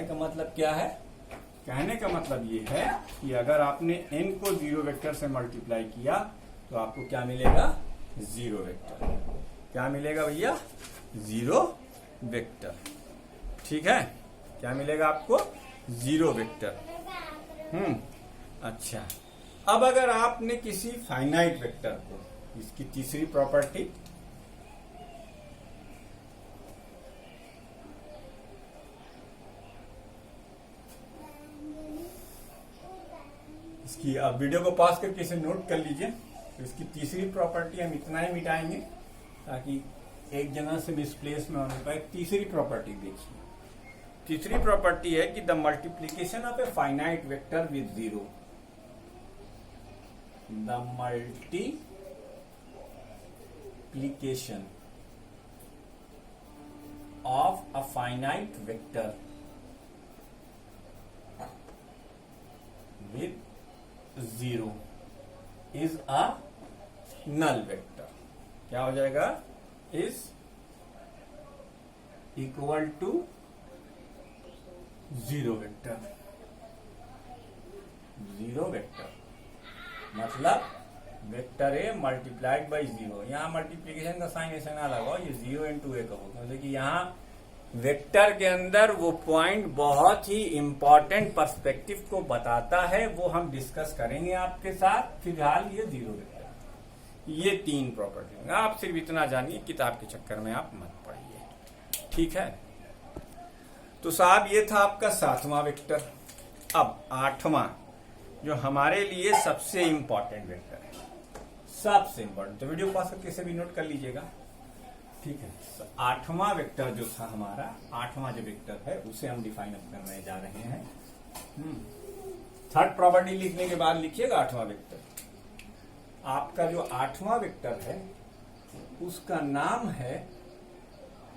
का मतलब क्या है? कहने का मतलब ये है कि अगर आपने n को जीरो वेक्टर से मल्टीप्लाई किया तो आपको क्या मिलेगा? Zero vector. क्या मिलेगा भैया? Zero vector. ठीक है, क्या मिलेगा आपको? Zero vector. अच्छा, अब अगर आपने किसी फाइनाइट वेक्टर को, इसकी तीसरी प्रॉपर्टी, इसकी आप वीडियो को पॉज करके इसे नोट कर लीजिए। तो इसकी तीसरी प्रॉपर्टी हम इतना ही मिटाएंगे ताकि एक जगह से मिसप्लेस में होने पाए। तीसरी प्रॉपर्टी देखिए, तीसरी प्रॉपर्टी है कि the multiplication of a finite vector with zero, the multiplication of a finite vector with zero is a null vector. क्या हो जाएगा? Is equal to zero vector. Zero vector मतलब vector A multiplied by zero. यहां multiplication का sign ऐसे ना लगाओ, ये जीरो इंटू ए कहो, क्योंकि यहां वेक्टर के अंदर वो पॉइंट बहुत ही इंपॉर्टेंट पर्सपेक्टिव को बताता है, वो हम डिस्कस करेंगे आपके साथ। फिलहाल ये जीरो वेक्टर, ये तीन प्रॉपर्टी होंगे। आप सिर्फ इतना जानिए, किताब के चक्कर में आप मत पढ़िए, ठीक है? तो साहब ये था आपका सातवां वेक्टर। अब आठवां, जो हमारे लिए सबसे इंपॉर्टेंट वेक्टर है, सबसे इंपॉर्टेंट, तो वीडियो पास करके इसे भी नोट कर लीजिएगा, ठीक है? तो आठवां वेक्टर जो था हमारा, आठवां जो वेक्टर है उसे हम डिफाइन अप करने जा रहे हैं। थर्ड प्रॉपर्टी लिखने के बाद लिखिएगा आठवां वेक्टर। आपका जो आठवां वेक्टर है उसका नाम है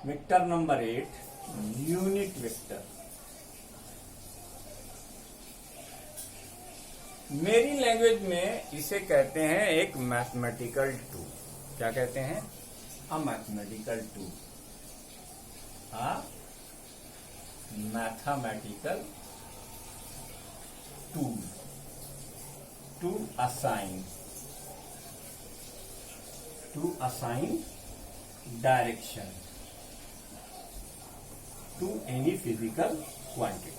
वेक्टर नंबर 8, यूनिट वेक्टर। मेरी लैंग्वेज में इसे कहते हैं एक मैथमेटिकल टूल। क्या कहते हैं? a mathematical tool, a mathematical tool to assign direction to any physical quantity,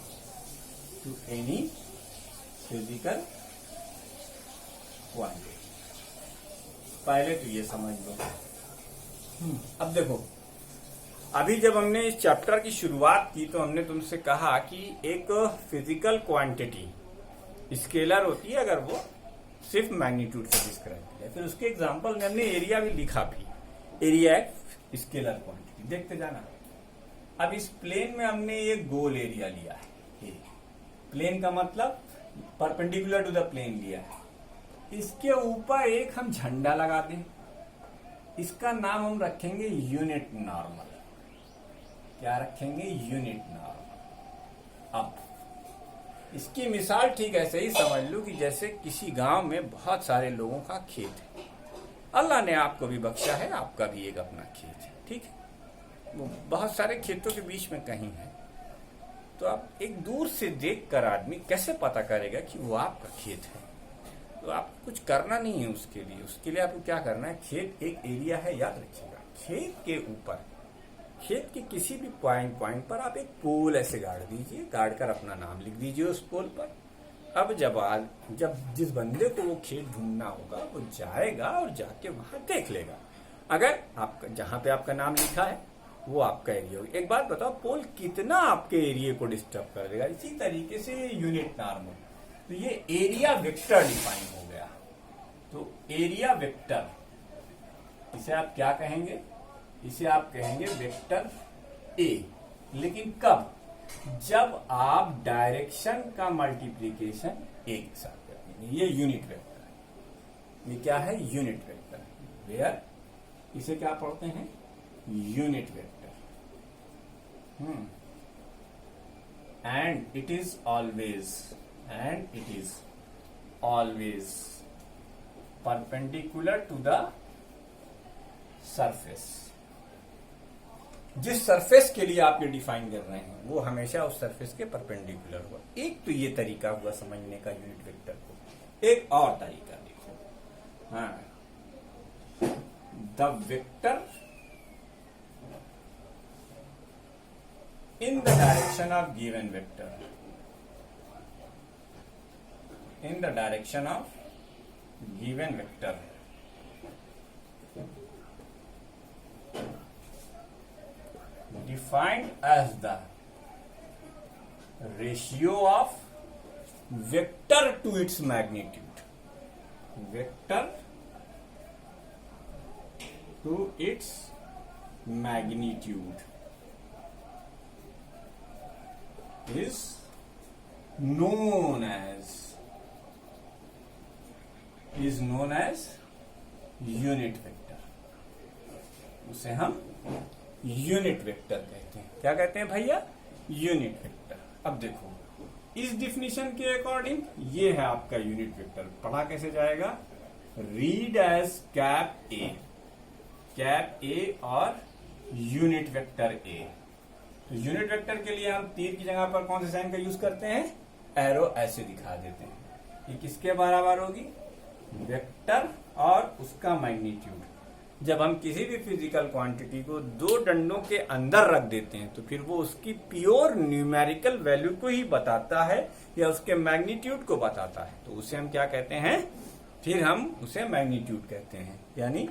पहले तो ये समझ लो। अब देखो, अभी जब हमने इस चैप्टर की शुरुआत की तो हमने तुमसे कहा कि एक फिजिकल क्वांटिटी स्केलर होती है अगर वो सिर्फ मैग्नीट्यूड से डिस्क्राइब किया। फिर उसके एग्जांपल में हमने एरिया भी लिखा भी, एरिया एक स्केलर क्वांटिटी। देखते जाना। अब इस प्लेन में हमने ये गोल एरिया लिया है, प्लेन का मतलब परपेंडिकुलर टू द प्लेन लिया है। इसके ऊपर एक हम झंडा लगा दें, इसका नाम हम रखेंगे यूनिट नॉर्मल। क्या रखेंगे? Unit normal. अब इसकी मिसाल ठीक ऐसे ही समझ लो कि जैसे किसी गांव में बहुत सारे लोगों का खेत है। अल्लाह ने आपको भी बख्शा है, आपका भी एक अपना खेत है, ठीक है? वो बहुत सारे खेतों के बीच में कहीं है, तो आप एक दूर से देखकर आदमी कैसे पता करेगा कि वो आपका खेत है? तो आपको कुछ करना नहीं है उसके लिए आपको क्या करना है? खेत एक एरिया है, याद रखिएगा। खेत के ऊपर, खेत के किसी भी पॉइंट पर आप एक पोल ऐसे गाड़ दीजिए, गाड़ कर अपना नाम लिख दीजिए उस पोल पर। अब जब जिस बंदे को वो खेत ढूंढना होगा वो जाएगा और जाके वहां देख लेगा। अगर आपका जहां पे आपका नाम लिखा है वो आपका एरिया होगा। एक बात बताओ, पोल कितना आपके एरिया को डिस्टर्ब कर देगा? इसी तरीके से यूनिट नॉर्मल, तो ये एरिया वेक्टर डिफाइन हो गया। तो एरिया वेक्टर, इसे आप क्या कहेंगे? इसे आप कहेंगे वेक्टर ए। लेकिन कब? जब आप डायरेक्शन का मल्टीप्लीकेशन ए के साथ करेंगे। ये यूनिट वेक्टर है। ये क्या है? Unit vector. वेयर, इसे क्या पढ़ते हैं? Unit vector. And it is always perpendicular to the surface. जिस सरफेस के लिए आप ये डिफाइन कर रहे हैं वो हमेशा उस सरफेस के परपेंडिकुलर हो। एक तो ये तरीका हुआ समझने का यूनिट वेक्टर को। एक और तरीका देखो, हाँ, the vector in the direction of given vector, in the direction of given vector, defined as the ratio of vector to its magnitude, vector to its magnitude is known as unit vector. उसे हम unit vector कहते हैं। क्या कहते हैं भैया? Unit vector. अब देखो इस डिफिनीशन के अकॉर्डिंग ये है आपका यूनिट वेक्टर। पढ़ा कैसे जाएगा? रीड एज कैप ए और यूनिट वेक्टर ए। तो यूनिट वेक्टर के लिए हम तीर की जगह पर कौन से साइन का यूज करते हैं? एरो ऐसे दिखा देते हैं। ये किसके बराबर होगी? वेक्टर और उसका मैग्नीट्यूड। जब हम किसी भी फिजिकल क्वांटिटी को दो डंडों के अंदर रख देते हैं तो फिर वो उसकी प्योर न्यूमेरिकल वैल्यू को ही बताता है या उसके मैग्नीट्यूड को बताता है। तो उसे हम क्या कहते हैं? फिर हम उसे मैग्नीट्यूड कहते हैं। यानी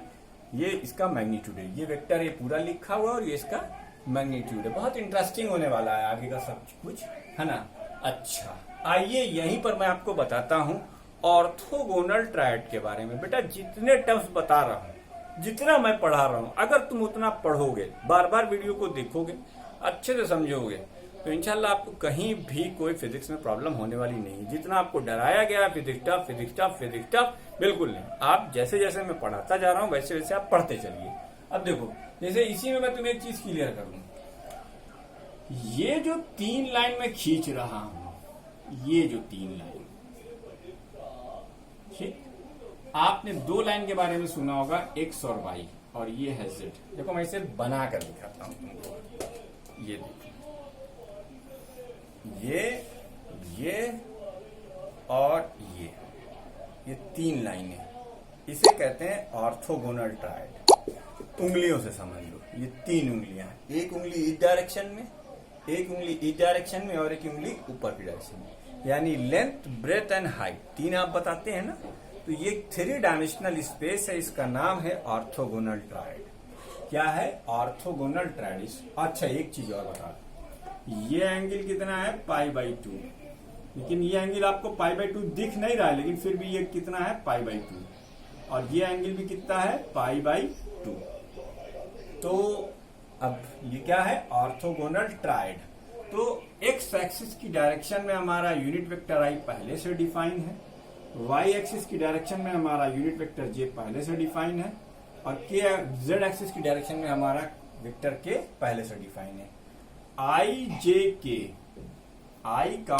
ये इसका मैग्नीट्यूड है। ये वेक्टर ये पूरा लिखा हुआ और ये इसका मैग्नीट्यूड है। बहुत इंटरेस्टिंग होने वाला है आगे का सब कुछ, है ना? अच्छा, आइए यहीं पर मैं आपको बताता हूं ऑर्थोगोनल ट्रायड के बारे में। बेटा जितने टर्म्स बता रहा हूं, जितना मैं पढ़ा रहा हूं, अगर तुम उतना पढ़ोगे, बार बार वीडियो को देखोगे, अच्छे से समझोगे, तो इंशाल्लाह आपको कहीं भी कोई फिजिक्स में प्रॉब्लम होने वाली नहीं। जितना आपको डराया गया फिजिक्स टफ, बिल्कुल नहीं। आप जैसे जैसे मैं पढ़ाता जा रहा हूं वैसे वैसे आप पढ़ते चलिए। अब देखो, जैसे इसी में मैं तुम्हें एक चीज क्लियर कर दूं। ये जो 3 लाइन में खींच रहा हूं, ये जो 3 लाइन, ठीक, आपने 2 लाइन के बारे में सुना होगा, एक्स और वाई, और ये है जेड। देखो मैं इसे बना कर दिखाता हूं तुमको। ये देखो, ये और ये 3 लाइनें, इसे कहते हैं ऑर्थोगोनल ट्रायड। उंगलियों से समझ लो, ये 3 उंगलियां, एक उंगली इस डायरेक्शन में, एक उंगली इस डायरेक्शन में और एक उंगली ऊपर की डायरेक्शन में, यानी लेंथ, ब्रेथ एंड हाइट 3 आप बताते हैं ना। तो ये 3 डायमेंशनल स्पेस है, इसका नाम है ऑर्थोगोनल ट्रायड। क्या है? Orthogonal triad. अच्छा एक चीज और बता, ये एंगल कितना है? π/2। लेकिन ये एंगल आपको π/2 दिख नहीं रहा है, लेकिन फिर भी ये कितना है? π/2। और ये एंगल भी कितना है? π/2। तो अब ये क्या है? Orthogonal triad. तो एक्स एक्सिस की डायरेक्शन में हमारा यूनिट वेक्टर आई पहले से डिफाइन है, वाई एक्सिस की डायरेक्शन में हमारा यूनिट वेक्टर जे पहले से डिफाइन है, और के जेड एक्सिस की डायरेक्शन में हमारा वेक्टर के पहले से डिफाइन है। आई जे के, आई का